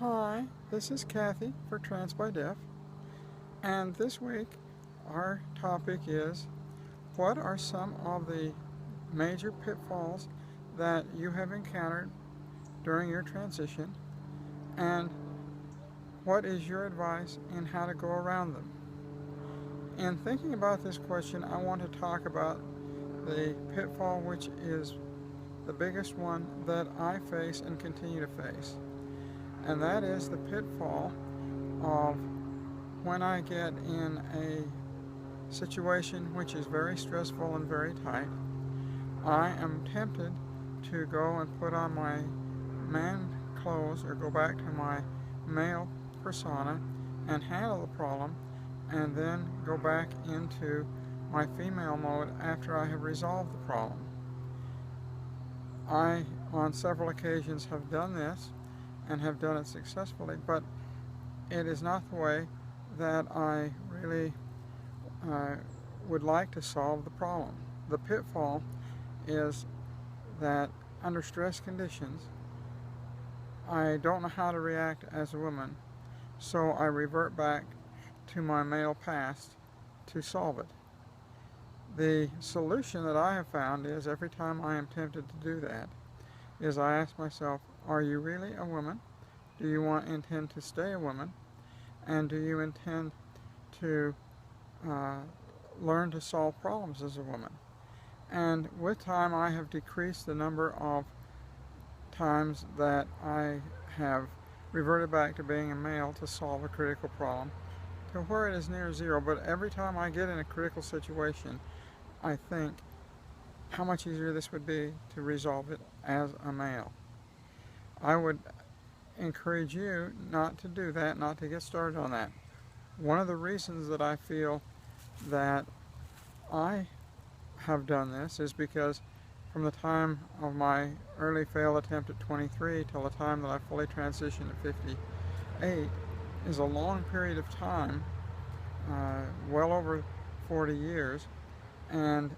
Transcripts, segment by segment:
Hi, this is Kathy for Trans by Deaf, and this week our topic is what are some of the major pitfalls that you have encountered during your transition, and what is your advice in how to go around them? In thinking about this question, I want to talk about the pitfall which is the biggest one that I face and continue to face, and that is the pitfall of when I get in a situation which is very stressful and very tight, I am tempted to go and put on my man clothes or go back to my male persona and handle the problem and then go back into my female mode after I have resolved the problem. I, on several occasions, have done this and have done it successfully, but it is not the way that I really uh, would like to solve the problem. The pitfall is that under stress conditions, I don't know how to react as a woman, so I revert back to my male past to solve it. The solution that I have found is every time I am tempted to do that, is I ask myself, are you really a woman? Do you intend to stay a woman? And do you intend to uh, learn to solve problems as a woman? And with time, I have decreased the number of times that I have reverted back to being a male to solve a critical problem to where it is near zero. But every time I get in a critical situation, I think how much easier this would be to resolve it as a male. I would encourage you not to do that, not to get started on that. One of the reasons that I feel that I have done this is because from the time of my early failed attempt at 23 till the time that I fully transitioned at 58 is a long period of time, well over 40 years, and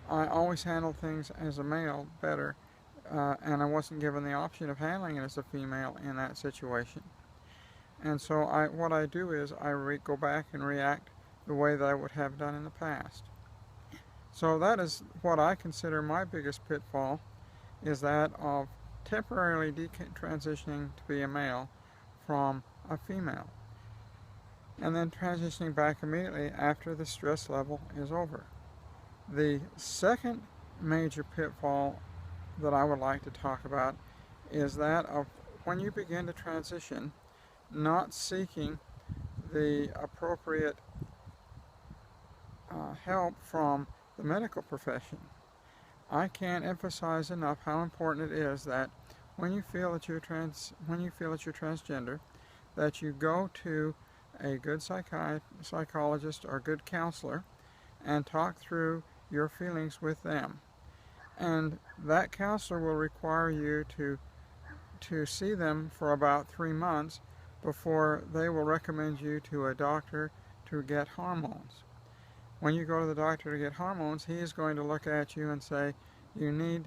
I always handled things as a male better, and I wasn't given the option of handling it as a female in that situation. And so what I do is I go back and react the way that I would have done in the past. So that is what I consider my biggest pitfall, is that of temporarily transitioning to be a male from a female, and then transitioning back immediately after the stress level is over. The second major pitfall that I would like to talk about is that of when you begin to transition, not seeking the appropriate help from the medical profession. I can't emphasize enough how important it is that when you feel that you're transgender, that you go to a good psychologist or a good counselor and talk through your feelings with them. And that counselor will require you to see them for about 3 months before they will recommend you to a doctor to get hormones. When you go to the doctor to get hormones, he is going to look at you and say, you need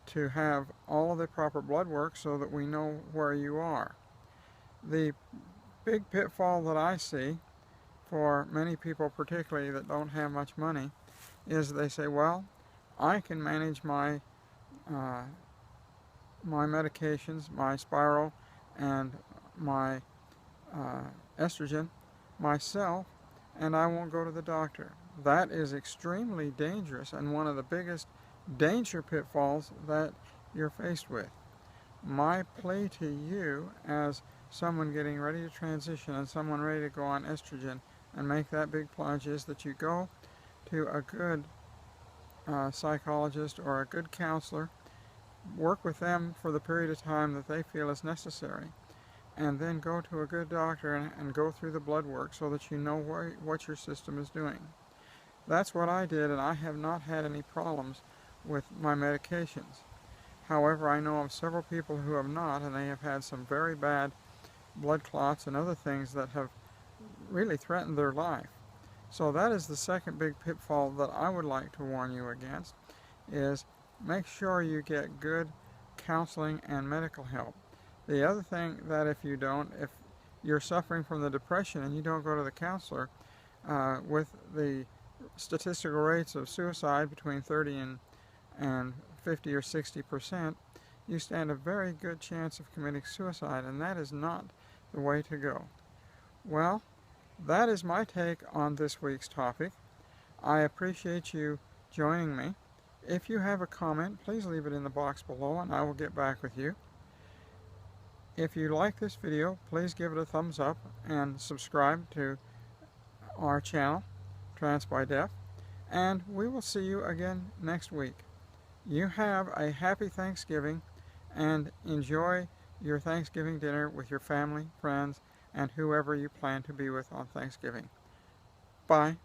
to have all of the proper blood work so that we know where you are. The big pitfall that I see for many people, particularly that don't have much money, is they say, well, I can manage my medications, my spiral and my estrogen myself, and I won't go to the doctor. That is extremely dangerous and one of the biggest danger pitfalls that you're faced with. My plea to you as someone getting ready to transition and someone ready to go on estrogen and make that big plunge is that you go to a good psychologist or a good counselor, work with them for the period of time that they feel is necessary, and then go to a good doctor and go through the blood work so that you know what your system is doing. That's what I did, and I have not had any problems with my medications. However, I know of several people who have not, and they have had some very bad blood clots and other things that have really threatened their life. So that is the second big pitfall that I would like to warn you against, is make sure you get good counseling and medical help. The other thing that if you're suffering from the depression and you don't go to the counselor, with the statistical rates of suicide between 30 and 50 or 60%, you stand a very good chance of committing suicide, and that is not the way to go. Well, that is my take on this week's topic. I appreciate you joining me. If you have a comment, please leave it in the box below and I will get back with you. If you like this video, please give it a thumbs up and subscribe to our channel, Trance by Deaf, and we will see you again next week. You have a happy Thanksgiving and enjoy your Thanksgiving dinner with your family, friends, and whoever you plan to be with on Thanksgiving. Bye.